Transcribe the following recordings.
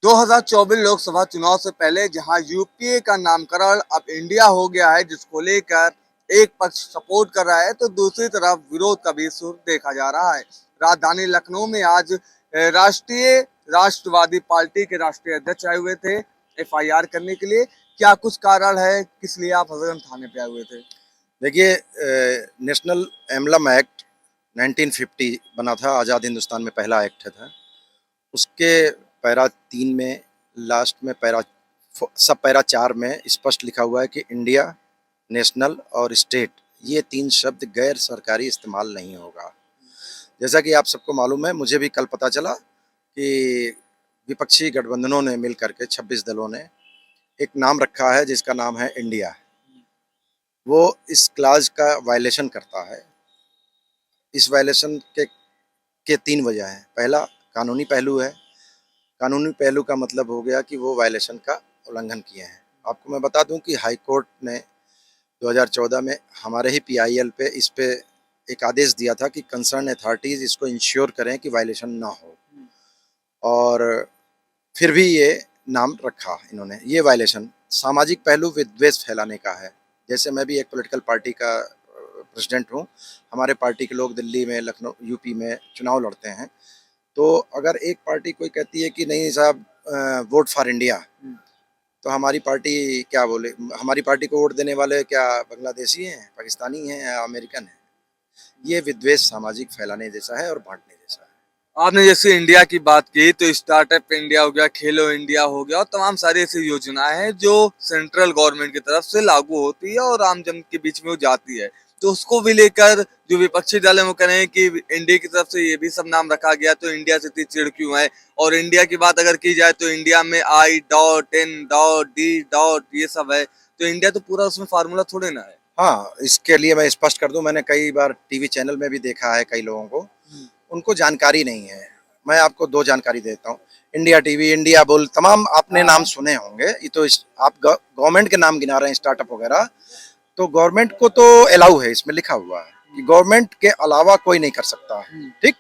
2024 लोकसभा चुनाव से पहले जहां यूपीए का नामकरण अब इंडिया हो गया है, जिसको लेकर एक पक्ष सपोर्ट कर रहा है तो दूसरी तरफ विरोध का भी सुर देखा जा रहा है। राजधानी लखनऊ में आज राष्ट्रीय राष्ट्रवादी पार्टी के राष्ट्रीय अध्यक्ष आए हुए थे एफआईआर करने के लिए। क्या कुछ कारण है, किस लिए आप हजरतगंज थाने पे आए हुए थे? देखिए, नेशनल एम्बलम एक्ट 1950 बना था, आज़ाद हिंदुस्तान में पहला एक्ट था। उसके पैरा 3 में लास्ट में पैरा 4 में स्पष्ट लिखा हुआ है कि इंडिया, नेशनल और स्टेट, ये 3 शब्द गैर सरकारी इस्तेमाल नहीं होगा। जैसा कि आप सबको मालूम है, मुझे भी कल पता चला कि विपक्षी गठबंधनों ने मिल करके 26 दलों ने एक नाम रखा है जिसका नाम है इंडिया। वो इस क्लाज का वायलेशन करता है। इस वायलेशन के 3 वजह हैं। पहला कानूनी पहलू है। कानूनी पहलू का मतलब हो गया कि वो वायलेशन का उल्लंघन किए हैं। आपको मैं बता दूं कि हाई कोर्ट ने 2014 में हमारे ही पीआईएल पे इस पे एक आदेश दिया था कि कंसर्न अथॉरिटीज़ इसको इंश्योर करें कि वायलेशन ना हो, और फिर भी ये नाम रखा इन्होंने। ये वायलेशन सामाजिक पहलू विद्वेष फैलाने का है। जैसे मैं भी एक पॉलिटिकल पार्टी का प्रेसिडेंट हूँ। हमारे पार्टी के लोग दिल्ली में, लखनऊ, यूपी में चुनाव लड़ते हैं। तो अगर एक पार्टी कोई कहती है कि नहीं साहब, वोट फॉर इंडिया, तो हमारी पार्टी क्या बोले? हमारी पार्टी को वोट देने वाले क्या बांग्लादेशी हैं, पाकिस्तानी हैं या अमेरिकन हैं? ये विद्वेष सामाजिक फैलाने जैसा है और बांटने जैसा है। आपने जैसे इंडिया की बात की तो स्टार्टअप इंडिया हो गया, खेलो इंडिया हो गया और तमाम सारी ऐसी योजनाएं हैं जो सेंट्रल गवर्नमेंट की तरफ से लागू होती है और आम जन के बीच में वो जाती है। तो उसको भी लेकर जो विपक्षी दल है वो कह रहे हैं कि इंडिया की तरफ से ये भी सब नाम रखा गया, तो इंडिया से इतनी चिढ़ क्यों है? और इंडिया की बात अगर की जाए तो इंडिया में I.N.D. ये सब है, तो इंडिया तो पूरा उसमें फार्मूला थोड़े ना है। हाँ, इसके लिए मैं स्पष्ट कर दूं, मैंने कई बार टीवी चैनल में भी देखा है कई लोगों को, उनको जानकारी नहीं है। मैं आपको 2 जानकारी देता हूँ। इंडिया टीवी, इंडिया बुल, तमाम आपने नाम सुने होंगे। ये तो आप गवर्नमेंट के नाम गिना रहे हैं, स्टार्टअप वगैरह। तो गवर्नमेंट को तो अलाउ है, इसमें लिखा हुआ है कि गवर्नमेंट के अलावा कोई नहीं कर सकता, ठीक।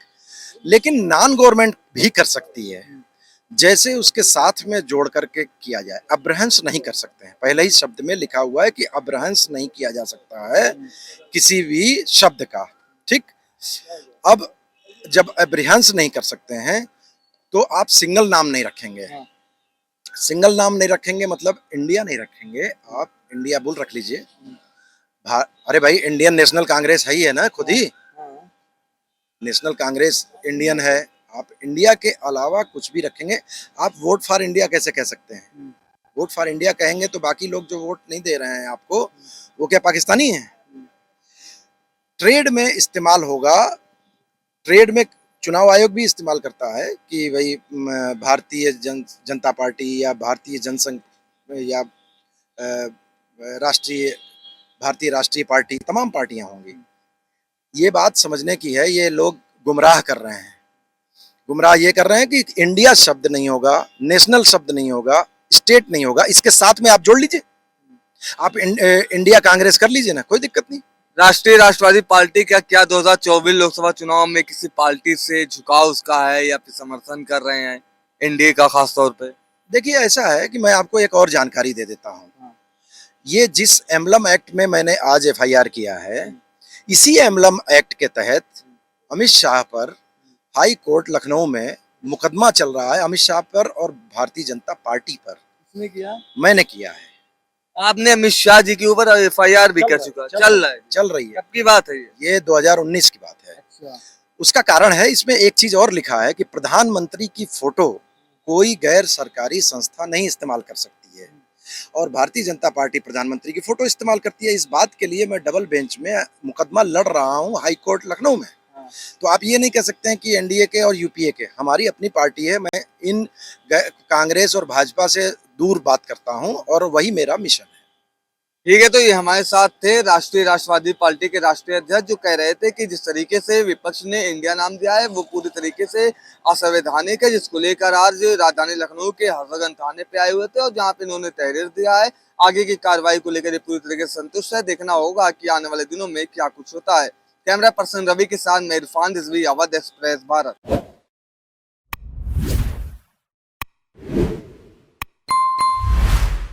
लेकिन नॉन गवर्नमेंट भी कर सकती है, जैसे उसके साथ में जोड़ करके किया जाए। अब्रहंस नहीं कर सकते हैं। पहले ही शब्द में लिखा हुआ है कि अब्रहंस नहीं किया जा सकता है किसी भी शब्द का, ठीक। अब जब अब्रहंस नहीं कर सकते हैं तो आप सिंगल नाम नहीं रखेंगे। सिंगल नाम नहीं रखेंगे मतलब इंडिया नहीं रखेंगे, आप इंडिया बुल रख लीजिए। अरे भाई, इंडियन नेशनल कांग्रेस है ही है ना, खुद ही नेशनल कांग्रेस इंडियन है। आप इंडिया के अलावा कुछ भी रखेंगे। आप वोट फॉर इंडिया कैसे कह सकते हैं? वोट फॉर इंडिया कहेंगे तो बाकी लोग जो वोट नहीं दे रहे हैं आपको, वो क्या पाकिस्तानी हैं? ट्रेड में इस्तेमाल होगा। ट्रेड में चुनाव आयोग भी इस्तेमाल करता है कि भाई भारतीय जनता पार्टी या भारतीय जनसंघ या भारतीय राष्ट्रीय पार्टी, तमाम पार्टियां होंगी। ये बात समझने की है। ये लोग गुमराह कर रहे हैं। गुमराह ये कर रहे हैं कि इंडिया शब्द नहीं होगा, नेशनल शब्द नहीं होगा, स्टेट नहीं होगा। इसके साथ में आप जोड़ लीजिए, आप इंडिया कांग्रेस कर लीजिए ना, कोई दिक्कत नहीं। राष्ट्रीय राष्ट्रवादी पार्टी क्या 2024 लोकसभा चुनाव में किसी पार्टी से झुकाव उसका है या फिर समर्थन कर रहे हैं एनडीए का खास तौर पे? देखिए, ऐसा है कि मैं आपको एक और जानकारी दे देता हूँ। ये जिस एम्बलम एक्ट में मैंने आज एफआईआर किया है, इसी एम्बलम एक्ट के तहत अमित शाह पर हाई कोर्ट लखनऊ में मुकदमा चल रहा है। अमित शाह पर और भारतीय जनता पार्टी पर। किसने किया? मैंने किया है। आपने अमित शाह जी के ऊपर एफआईआर भी कर चुका? चल रही है। कब की बात है ये 2019 की बात है। अच्छा। उसका कारण है, इसमें एक चीज और लिखा है कि प्रधानमंत्री की फोटो कोई गैर सरकारी संस्था नहीं इस्तेमाल कर सकती है, और भारतीय जनता पार्टी प्रधानमंत्री की फोटो इस्तेमाल करती है। इस बात के लिए मैं डबल बेंच में मुकदमा लड़ रहा हूँ हाई कोर्ट लखनऊ में। तो आप ये नहीं कह सकते हैं कि एनडीए के और यूपीए के। हमारी अपनी पार्टी है। मैं इन कांग्रेस और भाजपा से दूर बात करता हूं और वही मेरा मिशन है। ठीक है, तो ये हमारे साथ थे राष्ट्रीय राष्ट्रवादी पार्टी के राष्ट्रीय अध्यक्ष, जो कह रहे थे कि जिस तरीके से विपक्ष ने इंडिया नाम दिया है वो पूरी तरीके से असंवैधानिक है, जिसको लेकर आज राजधानी लखनऊ के हजरतगंज थाने पे आए हुए थे और जहां पे इन्होंने तहरीर दिया है। आगे की कार्रवाई को लेकर ये पूरी तरीके से संतुष्ट है। देखना होगा कि आने वाले दिनों में क्या कुछ होता है। कैमरा पर्सन रवि के साथ मैं इरफान रिजवी, अवध एक्सप्रेस, भारत।